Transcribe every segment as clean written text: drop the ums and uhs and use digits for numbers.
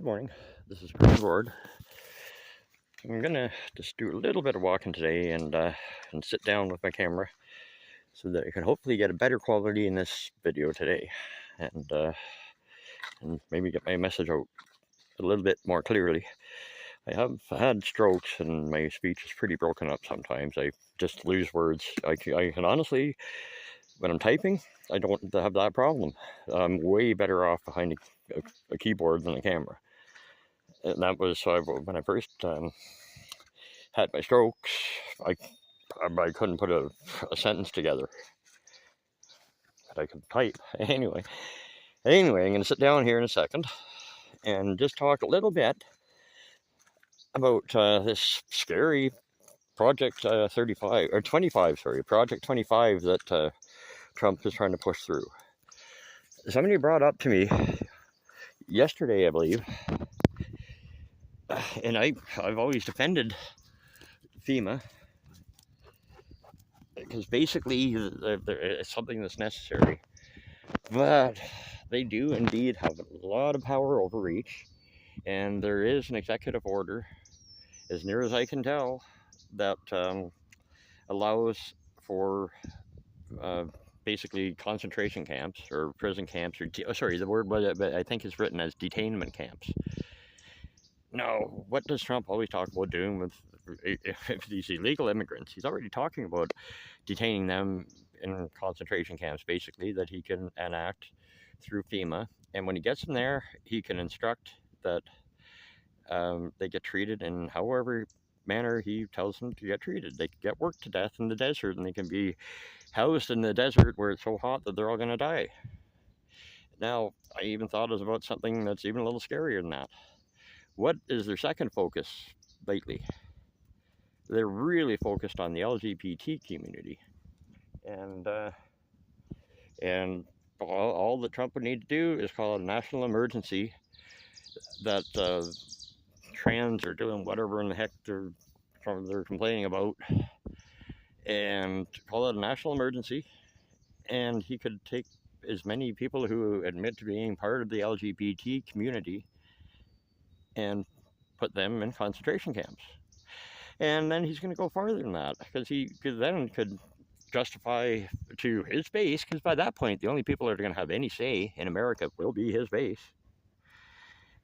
Good morning. This is Gord. I'm gonna just do a little bit of walking today and sit down with my camera so that I can hopefully get a better quality in this video today, and maybe get my message out a little bit more clearly. I have had strokes and my speech is pretty broken up sometimes. I just lose words. I can honestly, when I'm typing, I don't have that problem. I'm way better off behind a keyboard than a camera. And that was when I first had my strokes. I couldn't put a sentence together, but I could type. Anyway, I'm going to sit down here in a second and just talk a little bit about this scary Project 35 or 25, sorry, Project 25 that Trump is trying to push through. Somebody brought up to me yesterday, I believe, and I've always defended FEMA because basically it's something that's necessary, but they do indeed have a lot of power overreach, and there is an executive order, as near as I can tell, that allows for basically concentration camps or prison camps, or sorry, the word I think is written as detainment camps. Now, what does Trump always talk about doing with these illegal immigrants? He's already talking about detaining them in concentration camps, basically, that he can enact through FEMA. And when he gets them there, he can instruct that they get treated in however manner he tells them to get treated. They can get worked to death in the desert, and they can be housed in the desert where it's so hot that they're all going to die. Now, I even thought about something that's even a little scarier than that. What is their second focus lately? They're really focused on the LGBT community, and all that Trump would need to do is call it a national emergency that trans are doing whatever in the heck they're complaining about, and call it a national emergency, and he could take as many people who admit to being part of the LGBT community and put them in concentration camps. And then he's going to go farther than that, because he could justify to his base, because by that point the only people that are going to have any say in America will be his base.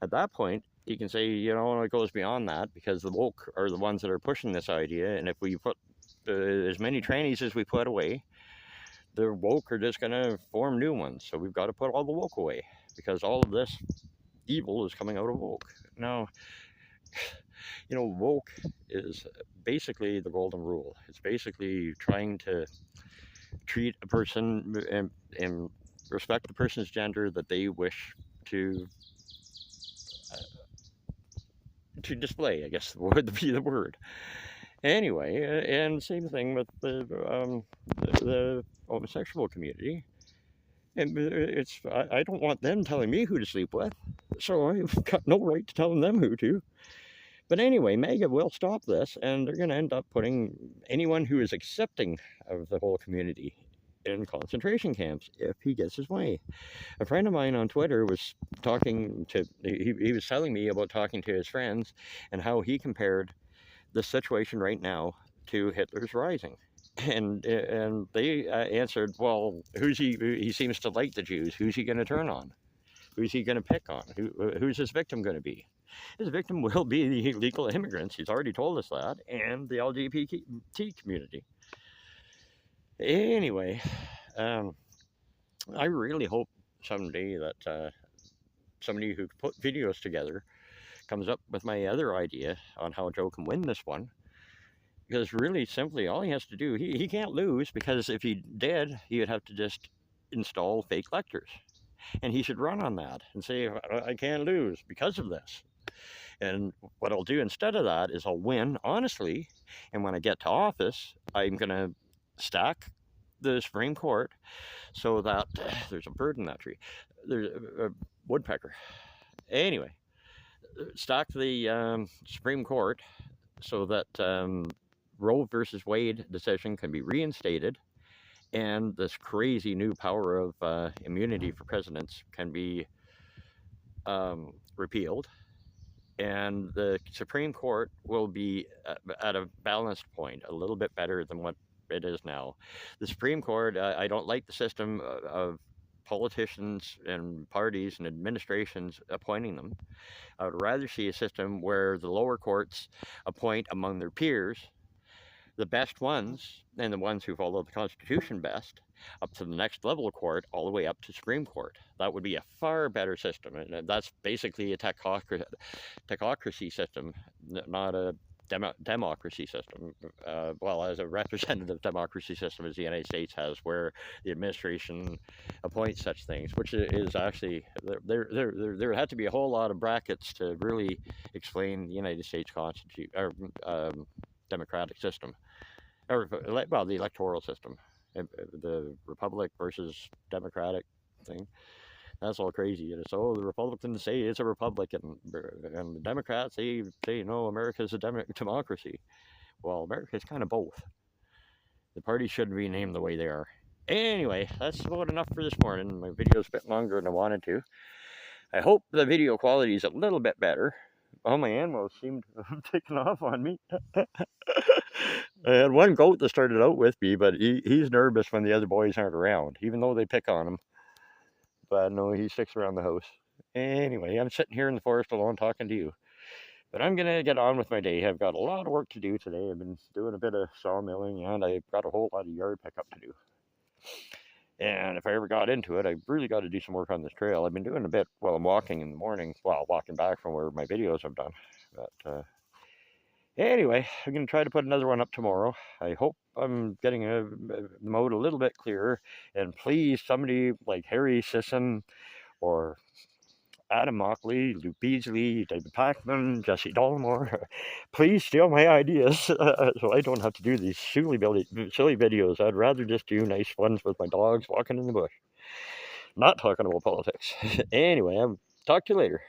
At that point, he can say, it goes beyond that, because the woke are the ones that are pushing this idea, and if we put as many trannies as we put away, the woke are just going to form new ones. So we've got to put all the woke away, because all of this evil is coming out of woke. Now, woke is basically the golden rule. It's basically trying to treat a person and respect the person's gender that they wish to display, I guess would be the word. Anyway, and same thing with the homosexual community. And I don't want them telling me who to sleep with, so I've got no right to tell them who to. But anyway, MAGA will stop this, and they're going to end up putting anyone who is accepting of the whole community in concentration camps if he gets his way. A friend of mine on Twitter was he was telling me about talking to his friends and how he compared the situation right now to Hitler's Rising. And they answered, well, he seems to like the Jews. Who's he going to turn on? Who's he going to pick on? Who's his victim going to be? His victim will be the illegal immigrants. He's already told us that, and the LGBT community. Anyway, I really hope someday that somebody who put videos together comes up with my other idea on how Joe can win this one. Because really, simply, all he has to do, he can't lose, because if he did, he would have to just install fake lectors. And he should run on that and say, I can't lose because of this. And what I'll do instead of that is I'll win honestly, and when I get to office, I'm going to stack the Supreme Court so that there's a bird in that tree. There's a woodpecker. Anyway, stack the Supreme Court so that Roe versus Wade decision can be reinstated, and this crazy new power of immunity for presidents can be repealed. and the Supreme Court will be at a balanced point, a little bit better than what it is now. The Supreme Court, I don't like the system of politicians and parties and administrations appointing them. I would rather see a system where the lower courts appoint among their peers the best ones and the ones who follow the Constitution best up to the next level of court, all the way up to Supreme Court. That would be a far better system. And that's basically a technocracy system, not a democracy system. Well, as a representative democracy system as the United States has, where the administration appoints such things, which is actually, there had to be a whole lot of brackets to really explain the United States Constitution, or democratic system, or well, the electoral system, the republic versus democratic thing. That's all crazy. And so the Republicans say it's a republic, and the Democrats say no, America's a democracy. Well, America's kind of both. The parties shouldn't be named the way they are. Anyway, that's about enough for this morning. My video's a bit longer than I wanted to. I hope the video quality is a little bit better. All my animals seem to have taken off on me. I had one goat that started out with me, but he's nervous when the other boys aren't around, even though they pick on him. But no, he sticks around the house. Anyway, I'm sitting here in the forest alone talking to you. But I'm going to get on with my day. I've got a lot of work to do today. I've been doing a bit of sawmilling, and I've got a whole lot of yard pickup to do. And if I ever got into it, I really got to do some work on this trail. I've been doing a bit while I'm walking in the morning, well, walking back from where my videos I've done. But anyway, I'm going to try to put another one up tomorrow. I hope I'm getting the mode a little bit clearer. And please, somebody like Harry Sisson or Adam Mockley, Luke Beasley, David Packman, Jesse Dollamore, please steal my ideas so I don't have to do these silly videos. I'd rather just do nice ones with my dogs walking in the bush. Not talking about politics. Anyway, I'll talk to you later.